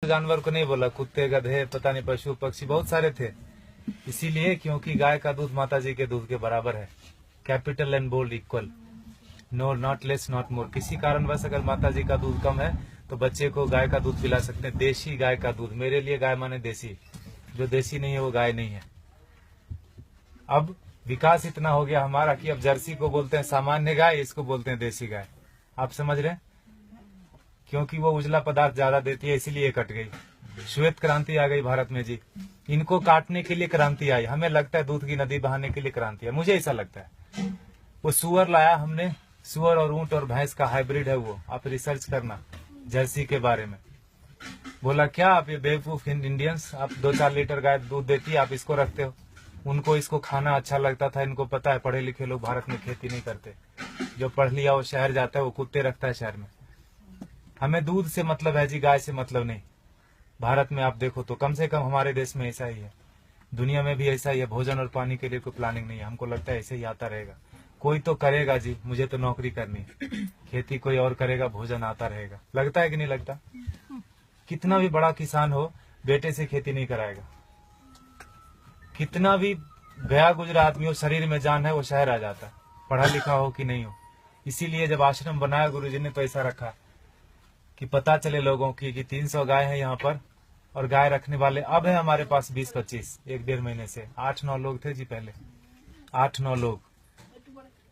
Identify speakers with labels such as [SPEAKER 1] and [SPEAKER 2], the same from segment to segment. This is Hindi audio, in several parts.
[SPEAKER 1] जानवर को नहीं बोला, कुत्ते, गधे, पता नहीं पशु पक्षी बहुत सारे थे। इसीलिए क्योंकि गाय का दूध माता जी के दूध के बराबर है, capital and bold equal, no not less not more. किसी कारणवश अगर माता जी का दूध कम है तो बच्चे को गाय का दूध पिला सकते हैं, देशी गाय का दूध। मेरे लिए गाय माने देसी, जो देसी नहीं है वो गाय नहीं है। अब विकास इतना हो गया हमारा कि अब जर्सी को बोलते हैं सामान्य गाय, इसको बोलते हैं देसी गाय। आप समझ रहे हैं, क्योंकि वो उजला पदार्थ ज्यादा देती है इसीलिए कट गई। श्वेत क्रांति आ गई भारत में जी, इनको काटने के लिए क्रांति आई। हमें लगता है दूध की नदी बहाने के लिए क्रांति है, मुझे ऐसा लगता है। वो सुअर लाया हमने, सुअर और ऊंट और भैंस का हाइब्रिड है वो, आप रिसर्च करना जर्सी के बारे में। बोला क्या आप ये बेवकूफ इंडियंस, आप 2-4 लीटर गाय दूध देती है, आप इसको रखते हो। उनको इसको खाना अच्छा लगता था, इनको पता है पढ़े लिखे लोग भारत में खेती नहीं करते, जो पढ़ लिया वो शहर जाता है, वो कुत्ते रखता है शहर में। हमें दूध से मतलब है जी, गाय से मतलब नहीं। भारत में आप देखो तो कम से कम हमारे देश में ऐसा ही है, दुनिया में भी ऐसा ही है। भोजन और पानी के लिए कोई प्लानिंग नहीं है, हमको लगता है ऐसे ही आता रहेगा। कोई तो करेगा जी, मुझे तो नौकरी करनी है, खेती कोई और करेगा, भोजन आता रहेगा। लगता है कि नहीं लगता? कितना भी बड़ा किसान हो, बेटे से खेती नहीं कराएगा। कितना भी गया गुजरा आदमी हो, शरीर में जान है, वो शहर आ जाता है, पढ़ा लिखा हो कि नहीं हो। इसीलिए जब आश्रम बनाया गुरुजी ने तो ऐसा रखा कि पता चले लोगों की कि 300 गाय है यहाँ पर, और गाय रखने वाले अब है हमारे पास 20-25, 1-1.5 महीने से 8-9 लोग थे जी पहले, 8-9 लोग।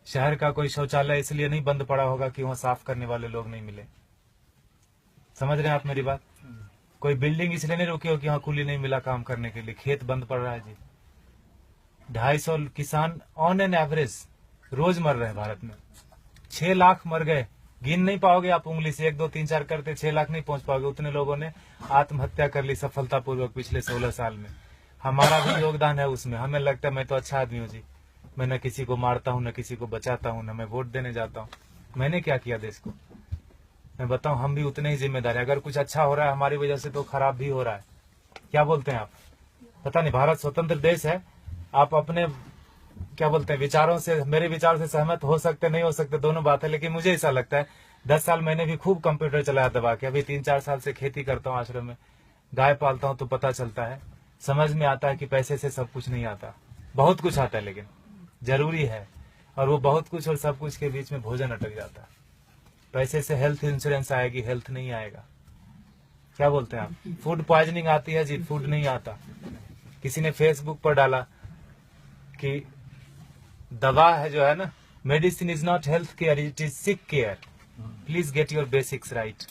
[SPEAKER 1] शहर का कोई शौचालय इसलिए नहीं बंद पड़ा होगा कि वहाँ साफ करने वाले लोग नहीं मिले। समझ रहे हैं आप मेरी बात? कोई बिल्डिंग इसलिए नहीं रुकी हो कि यहाँ कुली नहीं मिला काम करने के लिए, खेत बंद पड़ रहा है जी। 250 किसान ऑन एन एवरेज रोज मर रहे हैं भारत में। 6 लाख मर गए, गिन नहीं पाओगे आप उंगली से, 1, 2, 3, 4 करते 6 लाख नहीं पहुंच पाओगे। उतने लोगों ने आत्महत्या कर ली सफलतापूर्वक पिछले 16 साल में। हमारा भी योगदान है उसमें। हमें लगता है मैं तो अच्छा आदमी हूँ जी, मैं न किसी को मारता हूँ, न किसी को बचाता हूँ, न मैं वोट देने जाता हूँ। मैंने क्या किया देश को? मैं बताऊं, हम भी उतने ही जिम्मेदार है। अगर कुछ अच्छा हो रहा है हमारी वजह से तो खराब भी हो रहा है। क्या बोलते हैं आप? पता नहीं, भारत स्वतंत्र देश है, आप अपने क्या बोलते हैं विचारों से, मेरे विचार से सहमत हो सकते नहीं हो सकते, दोनों बात है। लेकिन मुझे ऐसा लगता है 10 साल मैंने भी खूब कंप्यूटर चलाया दबा के, अभी 3-4 साल से खेती करता हूँ, आश्रम में गाय पालता हूँ, तो पता चलता है, समझ में आता है कि पैसे से सब कुछ नहीं आता। बहुत कुछ आता है लेकिन जरूरी है, और वो बहुत कुछ और सब कुछ के बीच में भोजन अटक जाता है। पैसे से हेल्थ इंश्योरेंस आएगी, हेल्थ नहीं आएगा। क्या बोलते हैं आप? फूड पॉइजनिंग आती है जी, फूड नहीं आता। किसी ने फेसबुक पर डाला कि दवा है जो है ना, medicine is not health care, it is sick care, please get your basics right.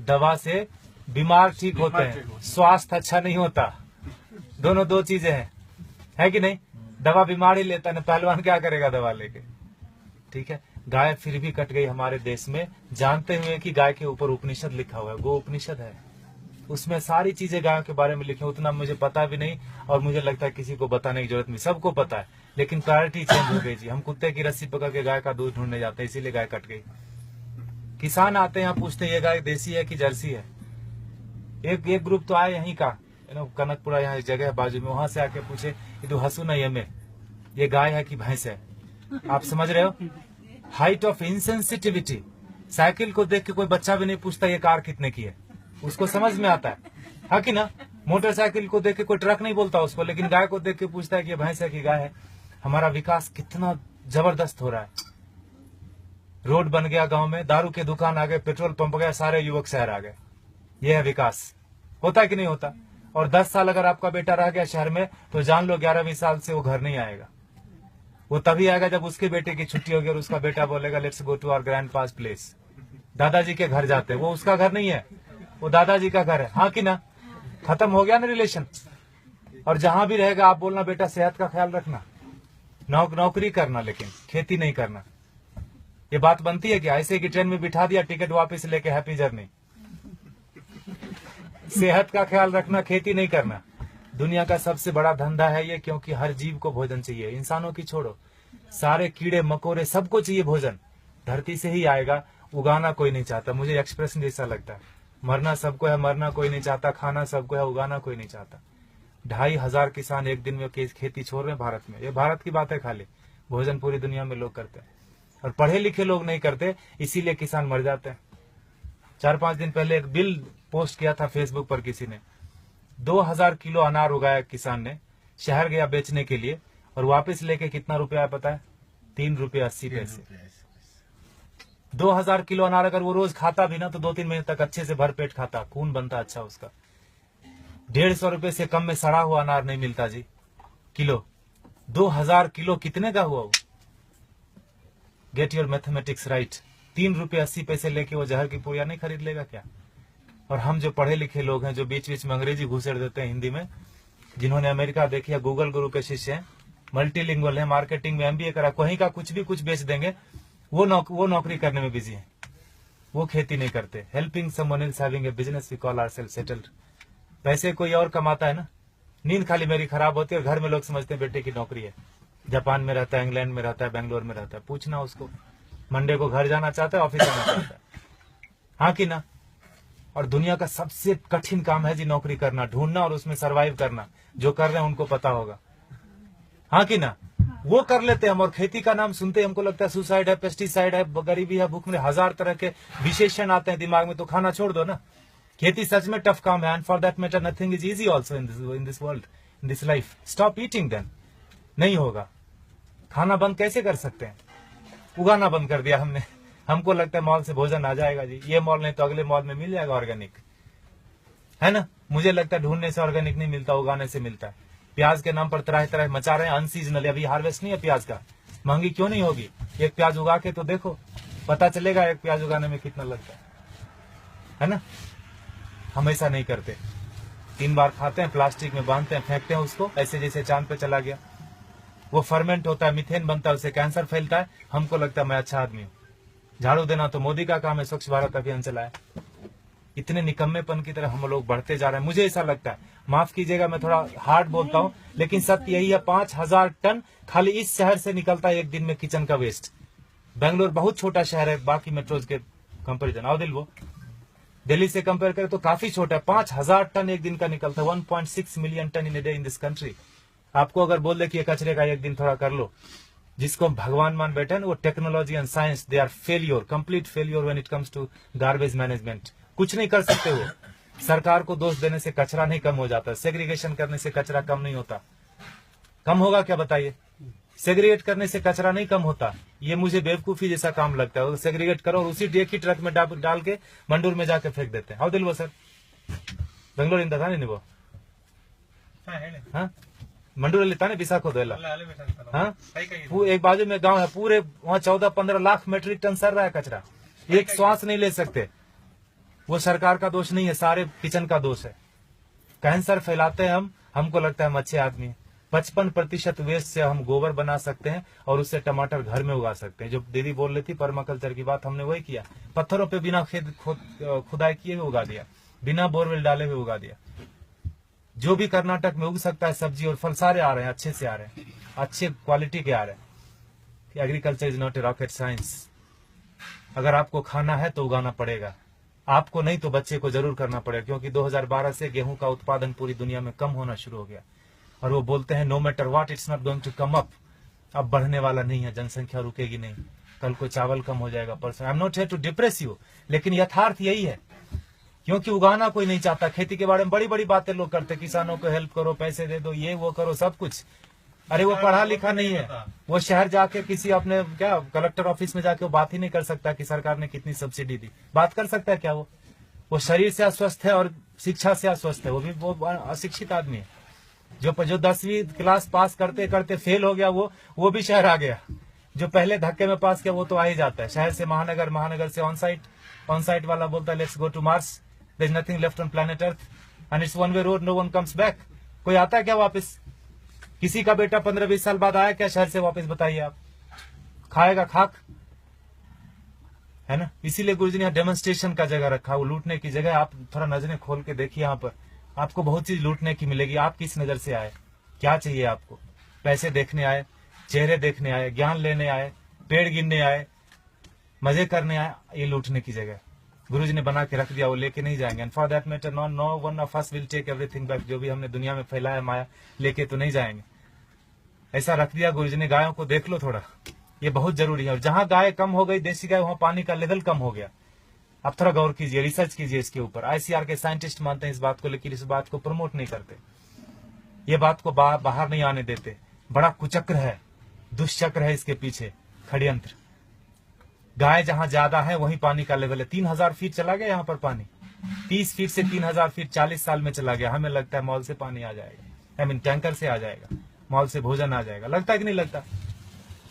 [SPEAKER 1] दवा से बीमार ठीक होते हैं, स्वास्थ्य अच्छा नहीं होता। दोनों दो चीजें हैं, है कि नहीं? दवा बीमार ही लेता है, पहलवान क्या करेगा दवा लेके? ठीक है, गाय फिर भी कट गई हमारे देश में, जानते हुए कि गाय के ऊपर उपनिषद लिखा हुआ है, गो उपनिषद है, उसमें सारी चीजें गायों के बारे में लिखी। उतना मुझे पता भी नहीं, और मुझे लगता है किसी को बताने की जरूरत नहीं, सबको पता है। लेकिन प्रायोरिटी चेंज हो गई जी। हम कुत्ते की रस्सी पकड़ के गाय का दूध ढूंढने जाते हैं, इसीलिए गाय कट गई। किसान आते हैं यहाँ, पूछते हैं ये गाय देसी है कि जर्सी है। एक ग्रुप तो आए यहीं का, कनकपुरा यहाँ एक जगह है बाजू में, वहां से आके पूछे ये तो हसू नहीं हमें, ये गाय है कि भैंस है? आप समझ रहे हो? Height of insensitivity. साइकिल को देख के कोई बच्चा भी नहीं पूछता ये कार कितने की है, उसको समझ में आता है कि ना? मोटरसाइकिल को देख के कोई ट्रक नहीं बोलता उसको, लेकिन गाय को देख के पूछता है कि ये भैंस है कि गाय है। हमारा विकास कितना जबरदस्त हो रहा है। रोड बन गया गांव में, दारू के दुकान आ गए, पेट्रोल पंप गया, सारे युवक शहर आ गए। ये है विकास। होता है कि नहीं होता? और 10 साल अगर आपका बेटा रह गया शहर में, तो जान लो 11वीं साल से वो घर नहीं आएगा। वो तभी आएगा जब उसके बेटे की छुट्टी होगी और उसका बेटा बोलेगा let's go to our grandpa's place. दादाजी के घर जाते हैं, वो उसका घर नहीं है, वो दादाजी का घर है। हाँ कि ना? खत्म हो गया ना रिलेशन। और जहां भी रहेगा आप बोलना बेटा सेहत का ख्याल रखना, नौकरी करना, लेकिन खेती नहीं करना। ये बात बनती है क्या? ऐसे की ट्रेन में बिठा दिया, टिकट वापस लेके हैप्पी जर्नी। सेहत का ख्याल रखना, खेती नहीं करना। दुनिया का सबसे बड़ा धंधा है ये, क्योंकि हर जीव को भोजन चाहिए। इंसानों की छोड़ो, सारे कीड़े मकोड़े सबको चाहिए भोजन। धरती से ही आएगा, उगाना कोई नहीं चाहता। मुझे एक्सप्रेशन जैसा लगता है, मरना सबको है, मरना कोई नहीं चाहता, खाना सबको है, उगाना कोई नहीं चाहता। 2,500 किसान एक दिन में खेती छोड़ रहे हैं भारत में। ये भारत की बात है खाली, भोजन पूरी दुनिया में लोग करते हैं, और पढ़े लिखे लोग नहीं करते, इसीलिए किसान मर जाते हैं। 4-5 दिन पहले एक बिल पोस्ट किया था फेसबुक पर किसी ने, 2000 किलो अनार उगाया किसान ने, शहर गया बेचने के लिए और वापस लेके कितना रुपया पता है? 3 रुपये 80 पैसे। 2000 किलो अनार अगर वो रोज खाता भी ना तो 2-3 महीने तक अच्छे से भर पेट खाता, खून बनता अच्छा उसका। 150 रुपए से कम में सड़ा हुआ अनार नहीं मिलता जी किलो। 2000 किलो कितने का हुआ वो? Get your mathematics right. 3 रुपये 80 पैसे लेके वो जहर की पुड़िया नहीं खरीद लेगा क्या? और हम जो पढ़े लिखे लोग हैं, जो बीच बीच में अंग्रेजी घुसेड़ देते हैं हिंदी में, जिन्होंने अमेरिका देखी है, गूगल गुरु के शिष्य हैं, मल्टीलिंगुअल है, मार्केटिंग में MBA करा, कहीं का कुछ भी कुछ बेच देंगे, वो नौकरी करने में बिजी है, वो खेती नहीं करते। Helping someone else having a business we call ourselves settled. पैसे कोई और कमाता है ना, नींद खाली मेरी खराब होती है और घर में लोग समझते हैं बेटे की नौकरी है, जापान में रहता है, इंग्लैंड में रहता है, बेंगलोर में रहता है। पूछना उसको, मंडे को घर जाना चाहता है, ऑफिस जाना चाहता है, हाँ कि ना? और दुनिया का सबसे कठिन काम है जी नौकरी करना, ढूंढना और उसमें सरवाइव करना। जो कर रहे हैं उनको पता होगा, हाँ कि ना? वो कर लेते हैं हम, और खेती का नाम सुनते हमको लगता है सुसाइड है, पेस्टिसाइड है, गरीबी है, भूख में, 1000 तरह के विशेषण आते हैं दिमाग में, तो खाना छोड़ दो ना। खेती सच में टफ काम है, and for that matter nothing is easy also in this world, in this life. Stop eating then, नहीं होगा। खाना बंद कैसे कर सकते हैं? उगाना बंद कर दिया हमने। हमको लगता है मॉल से भोजन आ जाएगा जी, ये मॉल नहीं तो अगले मॉल में मिल जाएगा ऑर्गेनिक, है ना? मुझे लगता है ढूंढने से ऑर्गेनिक नहीं मिलता, उगाने से मिलता है। प्याज के नाम पर तरह तरह मचा रहे हैं, अनसीजनल, अभी हार्वेस्ट नहीं है प्याज का। महंगी क्यों नहीं होगी? एक प्याज उगा के तो देखो, पता चलेगा एक प्याज उगाने में कितना लगता है ना? हम ऐसा नहीं करते, 3 बार खाते हैं, प्लास्टिक में बांधते हैं, फेंकते हैं उसको, ऐसे जैसे चांद पे चला गया। वो फर्मेंट होता है, मीथेन बनता है, उससे कैंसर फैलता है। हमको लगता है मैं अच्छा आदमी हूँ। झाड़ू देना तो मोदी का काम है, स्वच्छ भारत अभियान चलाया। इतने निकम्मेपन की तरह हम लोग बढ़ते जा रहे हैं। मुझे ऐसा लगता है, माफ कीजिएगा मैं थोड़ा हार्ड बोलता हूँ, लेकिन सत्य यही है, 5000 टन खाली इस शहर से निकलता है एक दिन में किचन का वेस्ट। बेंगलोर बहुत छोटा शहर है बाकी मेट्रोज के कंपेरिजन, आओ दिल, वो दिल्ली से कंपेयर करें तो काफी छोटा है। 5000 टन एक दिन का निकलता है, 1.6 million ton in a day in this country. आपको अगर बोल दे कि ये कचरे का एक दिन थोड़ा कर लो, जिसको भगवान मान बैठे हैं, वो technology and science, they are failure, complete failure when it comes to garbage management. कुछ नहीं कर सकते वो। सरकार को दोष देने से कचरा नहीं कम हो जाता, सेग्रीगेशन करने से कचरा कम नहीं होता। कम होगा क्या बताइए? सेग्रीगेट करने से कचरा नहीं कम होता। ये मुझे बेवकूफी जैसा काम लगता है। सेग्रीगेट करो और उसी एक ही ट्रक में डाल के मंडूर में जाके फेंक देते हैं। आओ दिल वो सर, बेंगलोर इंदा था नहीं वो, हाँ मंडूर लेता नहीं विशाखो दो, हाँ एक बाजू में गांव है, पूरे वहाँ 14-15 लाख मेट्रिक टन सर रहा है कचरा, एक श्वास नहीं ले सकते। वो सरकार का दोष नहीं है, सारे किचन का दोष है। कैंसर फैलाते हैं हम, हमको लगता है हम अच्छे आदमी हैं। 55% वेस्ट से हम गोबर बना सकते हैं और उससे टमाटर घर में उगा सकते हैं। जो दीदी बोल रही थी पर्माकल्चर की बात, हमने वही किया। पत्थरों पे बिना खुदाई किए हुए उगा दिया, बिना बोरवेल डाले हुए उगा दिया। जो भी कर्नाटक में उग सकता है सब्जी और फल सारे आ रहे हैं, अच्छे से आ रहे हैं, अच्छे क्वालिटी के आ रहे हैं। Agriculture is not a rocket science. अगर आपको खाना है तो उगाना पड़ेगा, आपको नहीं तो बच्चे को जरूर करना पड़ेगा। क्योंकि 2012 से गेहूं का उत्पादन पूरी दुनिया में कम होना शुरू हो गया और वो बोलते हैं no matter what it's not going to come up. अब बढ़ने वाला नहीं है, जनसंख्या रुकेगी नहीं। कल को चावल कम हो जाएगा, परसों। I am not here to depress you, लेकिन यथार्थ यही है। क्योंकि उगाना कोई नहीं चाहता। खेती के बारे में बड़ी बड़ी बातें लोग करते, किसानों को हेल्प करो, पैसे दे दो, ये वो करो, सब कुछ। अरे वो पढ़ा लिखा नहीं है, वो शहर जाके किसी अपने क्या कलेक्टर ऑफिस में जाके वो बात ही नहीं कर सकता कि सरकार ने कितनी सब्सिडी दी। बात कर सकता है क्या? वो शरीर से अस्वस्थ है और शिक्षा से अस्वस्थ है। वो अशिक्षित आदमी है। जो 10वीं क्लास पास करते करते फेल हो गया, वो भी शहर आ गया। जो पहले धक्के में पास किया वो तो आ ही जाता है। शहर से महानगर, महानगर से ऑन साइट वाला बोलता है let's go to Mars, there is nothing left on planet Earth and it's one way road, no one comes back. कोई आता है क्या वापस? किसी का बेटा 15-20 साल बाद आया क्या शहर से वापस? बताइए आप। खाएगा खाक, है ना? इसीलिए गुरुजी ने यहाँ डेमोन्स्ट्रेशन का जगह रखा, वो लूटने की जगह। आप थोड़ा नजरें खोल के देखिए, यहाँ पर आपको बहुत चीज लूटने की मिलेगी। आप किस नजर से आए? क्या चाहिए आपको? पैसे देखने आए, चेहरे देखने आए, ज्ञान लेने आए, पेड़ गिनने आए, मजे करने आए? ये लूटने की जगह गुरुजी ने बना के रख दिया, वो लेके नहीं जाएंगे। And for that matter no one of us will take everything back. जो भी हमने दुनिया में फैलाया माया, लेके तो नहीं जाएंगे। ऐसा रख दिया गुरुजी ने। गायों को देख लो थोड़ा, ये बहुत जरूरी है। और जहां गाय कम हो गई, देसी गाय, वहां पानी का लेवल कम हो गया। आप थोड़ा गौर कीजिए, रिसर्च कीजिए इसके ऊपर। आईसीआर के साइंटिस्ट मानते हैं इस बात को, लेकिन इस बात को प्रमोट नहीं करते, ये बात को बाहर नहीं आने देते। बड़ा कुचक्र है, दुष्चक्र है इसके पीछे, षड्यंत्र। गाय जहां ज्यादा है वहीं पानी का लेवल है। 3000 फीट चला गया यहाँ पर पानी, 30 फीट से 3000 फीट 40 साल में चला गया। हमें लगता है मॉल से पानी आ जाएगा, आई मीन टैंकर से आ जाएगा, मॉल से भोजन आ जाएगा। लगता है कि नहीं लगता?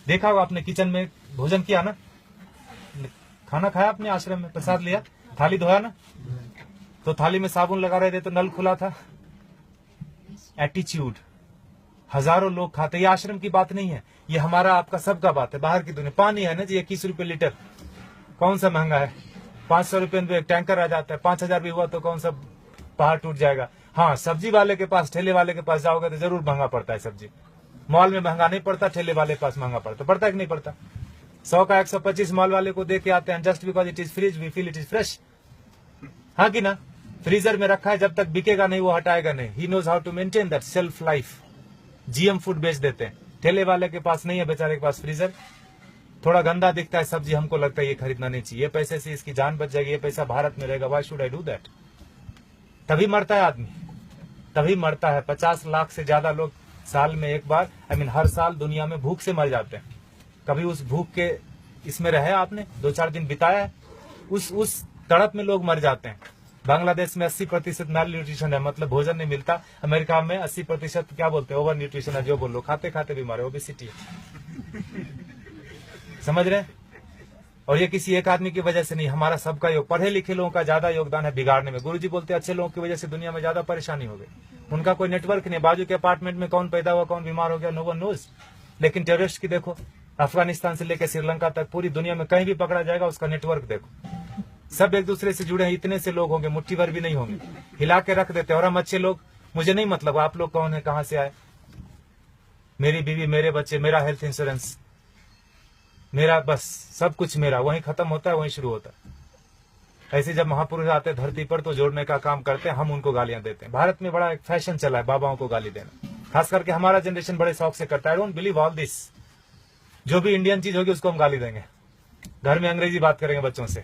[SPEAKER 1] देखा होगा आपने, किचन में भोजन किया ना, खाना खाया आपने, आश्रम में प्रसाद लिया, थाली धोया ना, तो थाली में साबुन लगा रहे थे तो नल खुला था। एटीट्यूड, हजारों लोग खाते। ये आश्रम की बात नहीं है, ये हमारा आपका सबका बात है। बाहर की दुनिया, पानी है ना जी 21 रुपए लीटर, कौन सा महंगा है? 500 रुपए में एक टैंकर आ जाता है। 5000 भी हुआ तो कौन सा पहाड़ टूट जाएगा। हाँ, सब्जी वाले के पास, ठेले वाले के पास जाओगे तो जरूर महंगा पड़ता है सब्जी। मॉल में महंगा नहीं पड़ता, ठेले वाले के पास महंगा पड़ता है कि नहीं पड़ता? 100 का 125 मॉल वाले को दे के आते हैं, just because it is fridge we feel it is fresh. हाँ कि ना? फ्रीजर में रखा है, जब तक बिकेगा नहीं वो हटाएगा नहीं। He knows how to maintain that shelf life. GM food बेच देते हैं। ठेले वाले के पास नहीं है, बेचारे के पास फ्रीजर। थोड़ा गंदा दिखता है सब्जी, हमको लगता है ये खरीदना नहीं चाहिए, ये पैसे से इसकी जान बच जाएगी, ये पैसा भारत में रहेगा, why should I do that? तभी मरता है आदमी, तभी मरता है। 50 लाख से ज्यादा लोग साल में एक बार, आई मीन हर साल दुनिया में भूख से मर जाते हैं। कभी उस भूख के इसमें रहे आपने, 2-4 दिन बिताया है, उस तड़प में लोग मर जाते हैं। बांग्लादेश में 80% माल न्यूट्रिशन है, मतलब भोजन नहीं मिलता। अमेरिका में 80% क्या बोलते हैं, ओवर न्यूट्रिशन है, जो बोलो, खाते खाते बीमार है, ओबेसिटी है। समझ रहे हैं? और ये किसी एक आदमी की वजह से नहीं, हमारा सबका योग। पढ़े लिखे लोगों का ज्यादा योगदान है बिगाड़ने में। गुरुजी बोलते हैं अच्छे लोगों की वजह से दुनिया में ज्यादा परेशानी हो गई। उनका कोई नेटवर्क नहीं, बाजू के अपार्टमेंट में कौन पैदा हुआ, कौन बीमार हो गया, नो वन नोज। लेकिन टेररिस्ट की देखो, अफगानिस्तान से लेकर श्रीलंका तक पूरी दुनिया में कहीं भी पकड़ा जाएगा, उसका नेटवर्क देखो। सब एक दूसरे से जुड़े हैं, इतने से लोग होंगे, मुट्ठी भर भी नहीं होंगे, हिला के रख देते हैं। और हम अच्छे लोग, मुझे नहीं मतलब आप लोग कौन है, कहां से आए, मेरी बीवी, मेरे बच्चे, मेरा हेल्थ इंश्योरेंस, मेरा बस सब कुछ मेरा, वहीं खत्म होता है, वहीं शुरू होता है। ऐसे जब महापुरुष आते हैं धरती पर तो जोड़ने का काम करते हैं, हम उनको गालियां देते हैं। भारत में बड़ा एक फैशन चला है बाबाओं को गाली देना, खास करके हमारा जनरेशन बड़े शौक से करता है। I don't believe all this. जो भी इंडियन चीज होगी उसको हम गाली देंगे। घर में अंग्रेजी बात करेंगे बच्चों से,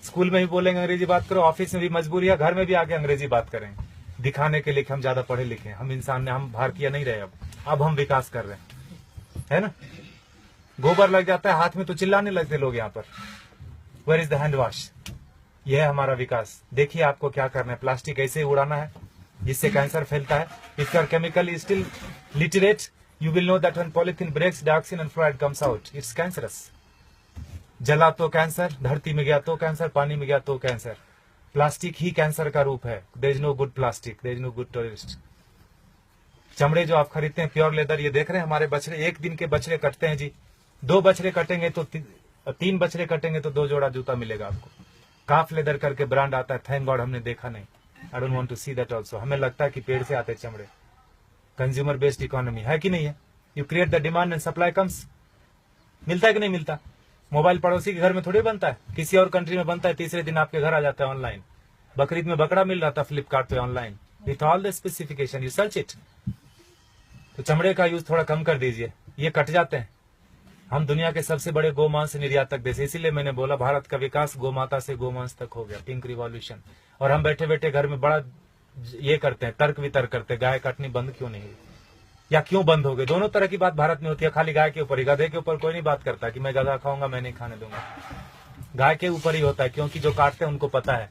[SPEAKER 1] स्कूल में भी बोलेंगे अंग्रेजी बात करो, ऑफिस में भी मजबूरी है, घर में भी आके अंग्रेजी बात करेंगे, दिखाने के लिए कि हम ज्यादा पढ़े लिखे हैं, हम इंसान ने, हम भारतीय नहीं रहे। अब हम विकास कर रहे हैं, है ना? गोबर लग जाता है हाथ में तो चिल्लाने लगते लोग यहाँ पर, where is the hand wash? यह है हमारा विकास। देखिए आपको क्या करना है, प्लास्टिक ऐसे ही उड़ाना है जिससे कैंसर फैलता है। If you are chemically still literate, you will know that when polythene breaks, dioxin and fluoride comes out. It's cancerous. जला तो कैंसर, धरती में गया तो कैंसर, पानी में गया तो कैंसर। प्लास्टिक ही कैंसर का रूप है। There is no good plastic, there is no good terrorist. चमड़े जो आप खरीदते हैं प्योर लेदर, ये देख रहे हैं हमारे बछड़े, एक दिन के बछड़े कटते हैं जी। 2 बछड़े कटेंगे तो 3 बछड़े कटेंगे तो 2 जोड़ा जूता मिलेगा आपको। काफ लेदर करके ब्रांड आता है, थैंक गॉड हमने देखा नहीं। I don't want to see that also. हमें लगता है कि पेड़ से आते चमड़े। कंज्यूमर बेस्ड इकोनॉमी है कि नहीं है? You create the demand and supply comes. मिलता है कि नहीं मिलता? मोबाइल पड़ोसी के घर में थोड़ी बनता है, किसी और कंट्री में बनता है, तीसरे दिन आपके घर आ जाता है ऑनलाइन। बकरीद में बकरा मिल रहा था फ्लिपकार्ट पे online, with all the specification, you search it. तो चमड़े का यूज थोड़ा कम कर दीजिए, ये कट जाते हैं। हम दुनिया के सबसे बड़े गोमांस निर्यातक देश, इसीलिए मैंने बोला भारत का विकास गोमाता से गोमांस तक हो गया, पिंक रिवॉल्यूशन। और हम बैठे बैठे घर में बड़ा ये करते हैं, तर्क वितर्क करते हैं, गाय काटनी बंद क्यों नहीं हुई या क्यों बंद हो गई। दोनों तरह की बात भारत में होती है, खाली गाय के ऊपर ही। गधे के ऊपर कोई नहीं बात करता कि मैं गधा खाऊंगा, मैं नहीं खाने दूंगा। गाय के ऊपर ही होता है, क्योंकि जो काटते हैं उनको पता है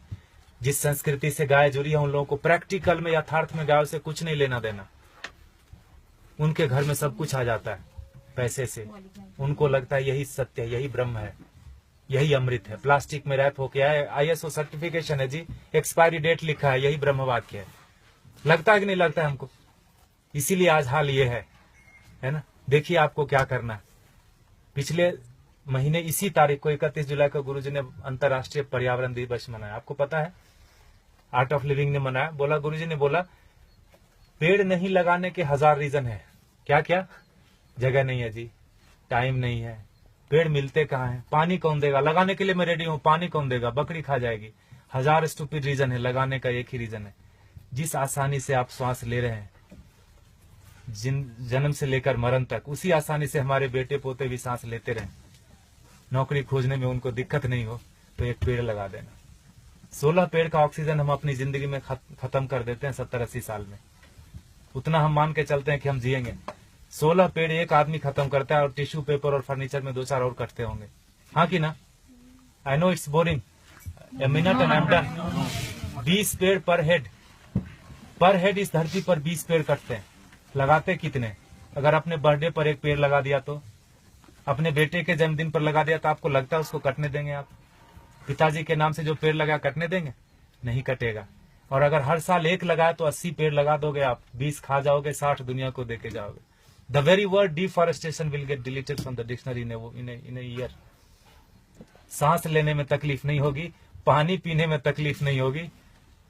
[SPEAKER 1] जिस संस्कृति से गाय जुड़ी है उन लोगों को प्रैक्टिकल में, यथार्थ में गायों से कुछ नहीं लेना देना। उनके घर में सब कुछ आ जाता है पैसे से। उनको लगता है यही सत्य है, यही ब्रह्म है, यही अमृत है। प्लास्टिक में रैप होके आए, ISO सर्टिफिकेशन है जी, एक्सपायरी डेट लिखा है, यही ब्रह्म वाक्य है। लगता है कि नहीं लगता है हमको? इसीलिए आज हाल ये है ना? देखिए आपको क्या करना है। पिछले महीने इसी तारीख को 31 जुलाई को गुरुजी ने अंतर्राष्ट्रीय पर्यावरण दिवस मनाया। आपको पता है, आर्ट ऑफ लिविंग ने मनाया। बोला, गुरुजी ने बोला पेड़ नहीं लगाने के 1000 रीजन है। क्या क्या? जगह नहीं है जी, टाइम नहीं है, पेड़ मिलते कहाँ हैं, पानी कौन देगा, लगाने के लिए मैं रेडी हूं, पानी कौन देगा, बकरी खा जाएगी। 1000 स्टूपिड रीजन है, लगाने का एक ही रीजन है। जिस आसानी से आप श्वास ले रहे हैं, जन्म से लेकर मरण तक, उसी आसानी से हमारे बेटे पोते भी सांस लेते रहे। नौकरी खोजने में उनको दिक्कत नहीं हो, तो एक पेड़ लगा देना। 16 पेड़ का ऑक्सीजन हम अपनी जिंदगी में खत्म कर देते हैं 70-80 साल में। उतना हम मान के चलते हैं कि हम जिएंगे। 16 पेड़ एक आदमी खत्म करता है और टिश्यू पेपर और फर्नीचर में 2-4 और कटते होंगे, हाँ कि ना? I know it's boring, a minute and I am done. 20 पेड़ पर हेड इस धरती पर 20 पेड़ कटते हैं। लगाते कितने? अगर अपने बर्थडे पर एक पेड़ लगा दिया, तो अपने बेटे के जन्मदिन पर लगा दिया, तो आपको लगता है उसको कटने देंगे आप? पिताजी के नाम से जो पेड़ लगा कटने देंगे? नहीं कटेगा। और अगर हर साल एक लगाए तो 80 पेड़ लगा दोगे आप, 20 खा जाओगे, 60 दुनिया को देके जाओगे। The very word deforestation will get deleted from the dictionary in a year. सांस लेने में तकलीफ नहीं होगी, पानी पीने में तकलीफ नहीं होगी,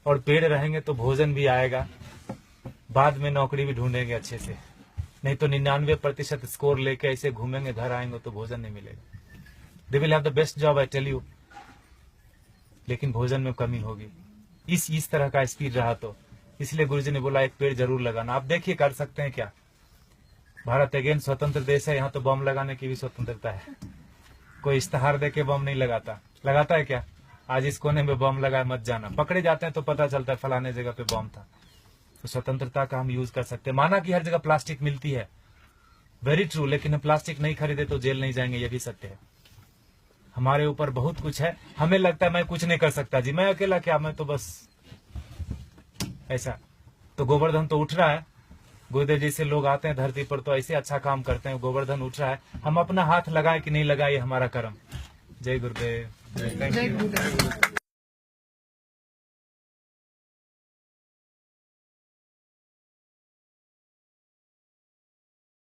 [SPEAKER 1] और पेड़ रहेंगे तो भोजन भी आएगा। बाद में नौकरी भी ढूंढेंगे अच्छे से, नहीं तो 99% स्कोर लेके ऐसे घूमेंगे, घर आएंगे तो भोजन नहीं मिलेगा। They will have the best job, I tell you, लेकिन भोजन में कमी होगी। इस तरह का स्पीड रहा तो इसलिए गुरुजी ने बोला एक पेड़ जरूर लगाना। आप देखिए कर सकते हैं क्या? भारत अगेन स्वतंत्र देश है, यहाँ तो बम लगाने की भी स्वतंत्रता है। कोई इश्तेहार दे के बम नहीं लगाता, लगाता है क्या? आज इस कोने में बम लगा मत जाना, पकड़े जाते हैं तो पता चलता है फलाने जगह पे बम था। तो स्वतंत्रता का हम यूज कर सकते हैं। माना कि हर जगह प्लास्टिक मिलती है, वेरी ट्रू, लेकिन हम प्लास्टिक नहीं खरीदे तो जेल नहीं जाएंगे, ये भी सत्य है। हमारे ऊपर बहुत कुछ है, हमें लगता है मैं कुछ नहीं कर सकता जी, मैं अकेला क्या, मैं तो बस ऐसा। तो गोवर्धन तो उठ रहा है, गुरुदेव जी से लोग आते हैं धरती पर तो ऐसे अच्छा काम करते हैं, गोवर्धन उठ रहा है। हम अपना हाथ लगाए कि नहीं लगाए, हमारा कर्म। जय गुरुदेव।
[SPEAKER 2] जय गुरुदेव।